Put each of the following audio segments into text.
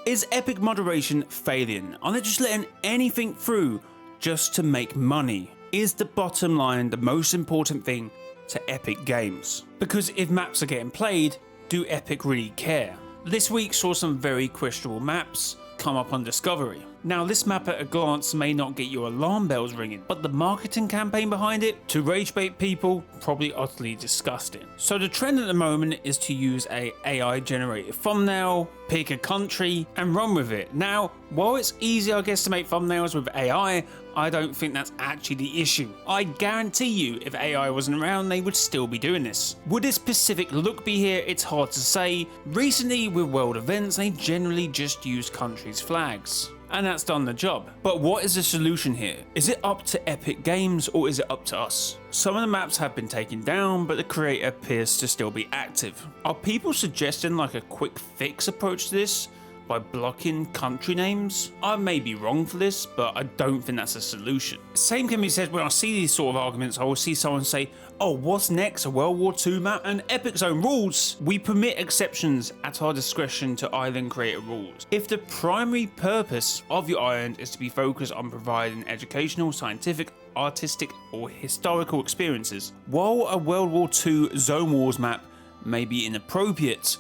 Is Epic moderation failing? Are they just letting anything through just to make money? Is the bottom line the most important thing to Epic Games? Because if maps are getting played, do Epic really care? This week saw some very questionable maps come up on Discovery. Now, this map at a glance may not get your alarm bells ringing, but the marketing campaign behind it, to rage bait people, probably utterly disgusting. So the trend at the moment is to use a AI generated thumbnail, pick a country, and run with it. Now, while it's easy, I guess, to make thumbnails with AI, I don't think that's actually the issue. I guarantee you, if AI wasn't around, they would still be doing this. Would this specific look be here? It's hard to say. Recently, with world events, they generally just use countries' flags, and that's done the job. But what is the solution here? Is it up to Epic Games or is it up to us? Some of the maps have been taken down, but the creator appears to still be active. Are people suggesting like a quick fix approach to this by blocking country names? I may be wrong for this, but I don't think that's a solution. Same can be said when I see these sort of arguments. I will see someone say, oh, what's next, a World War II map? And Epic's own rules, we permit exceptions at our discretion to island creator rules. If the primary purpose of your island is to be focused on providing educational, scientific, artistic, or historical experiences, while a World War II Zone Wars map may be inappropriate,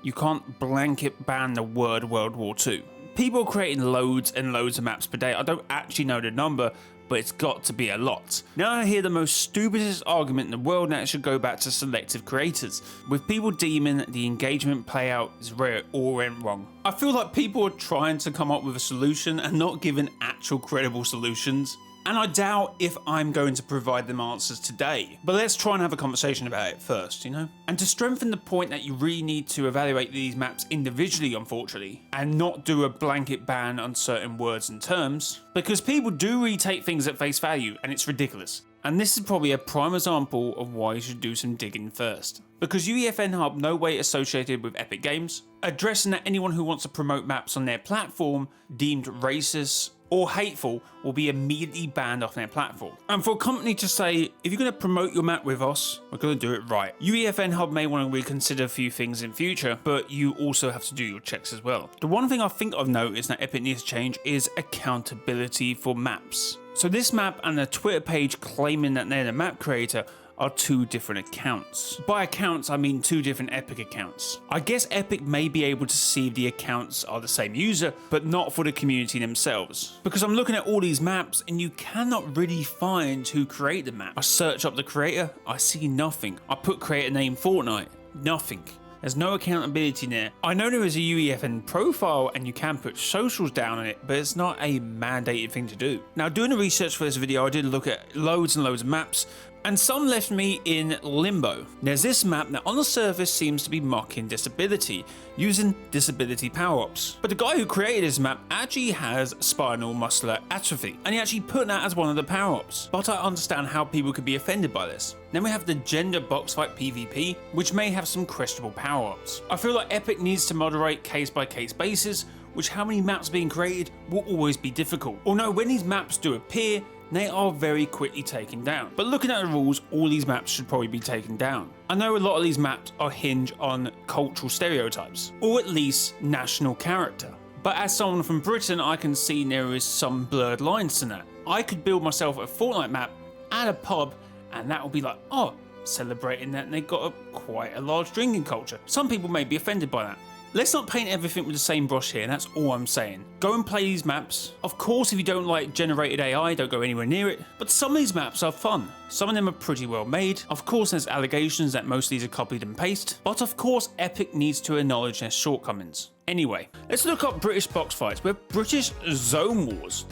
you can't blanket ban the word World War II. People are creating loads and loads of maps per day. I don't actually know the number, but it's got to be a lot. Now I hear the most stupidest argument in the world, and that should go back to selective creators, with people deeming the engagement playout is where it all went wrong. I feel like people are trying to come up with a solution and not giving actual credible solutions. And I doubt if I'm going to provide them answers today. But let's try and have a conversation about it first, you know? And to strengthen the point that you really need to evaluate these maps individually, unfortunately, and not do a blanket ban on certain words and terms, because people do retake things at face value, and it's ridiculous. And this is probably a prime example of why you should do some digging first. Because UEFN Hub no way associated with Epic Games, addressing that anyone who wants to promote maps on their platform deemed racist or hateful will be immediately banned off their platform. And for a company to say, if you're going to promote your map with us, we're going to do it right. UEFN Hub may want to reconsider a few things in future, but you also have to do your checks as well. The one thing I think I've noticed that Epic needs to change is accountability for maps. So this map and the Twitter page claiming that they're the map creator are two different accounts. By accounts, I mean two different Epic accounts. I guess Epic may be able to see if the accounts are the same user, but not for the community themselves. Because I'm looking at all these maps and you cannot really find who created the map. I search up the creator, I see nothing. I put creator name Fortnite, nothing. There's no accountability there. I know there is a UEFN profile and you can put socials down on it, but it's not a mandated thing to do. Now, doing the research for this video, I did look at loads and loads of maps, and some left me in limbo. There's this map that on the surface seems to be mocking disability, using disability power-ups. But the guy who created this map actually has spinal muscular atrophy, and he actually put that as one of the power-ups. But I understand how people could be offended by this. Then we have the gender box fight PvP, which may have some questionable power-ups. I feel like Epic needs to moderate case-by-case basis, which how many maps being created will always be difficult. Although when these maps do appear, they are very quickly taken down. But looking at the rules, all these maps should probably be taken down. I know a lot of these maps are hinged on cultural stereotypes, or at least national character. But as someone from Britain, I can see there is some blurred lines to that. I could build myself a Fortnite map at a pub, and that will be like, oh, celebrating that they got quite a large drinking culture. Some people may be offended by that. Let's not paint everything with the same brush here, that's all I'm saying. Go and play these maps. Of course, if you don't like generated AI, don't go anywhere near it. But some of these maps are fun. Some of them are pretty well made. Of course, there's allegations that most of these are copied and pasted. But of course, Epic needs to acknowledge their shortcomings. Anyway, let's look up British box fights, where British Zone Wars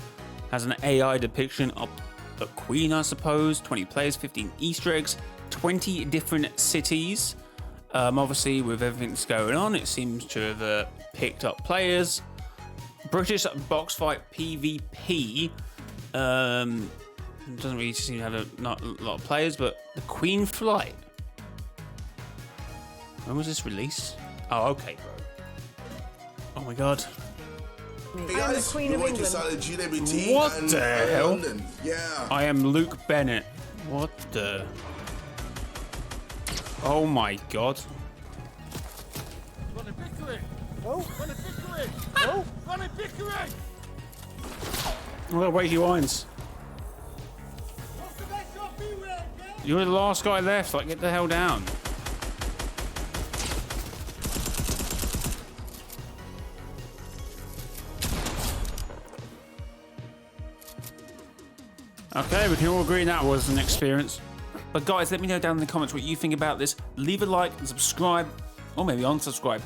has an AI depiction of the Queen, I suppose, 20 players, 15 Easter eggs, 20 different cities. Obviously, with everything that's going on, it seems to have picked up players. British box fight PvP doesn't really seem to have not a lot of players, but the Queen flight. When was this released? Oh, okay, bro. Oh my god. Hey guys, I'm the Queen of England. What the hell? London. Yeah. I am Luke Bennett. What the? Oh my god. Oh, wait, he whines. You're the last guy left. Like, get the hell down. Okay, we can all agree that was an experience. But guys, let me know down in the comments what you think about this. Leave a like and subscribe, or maybe unsubscribe.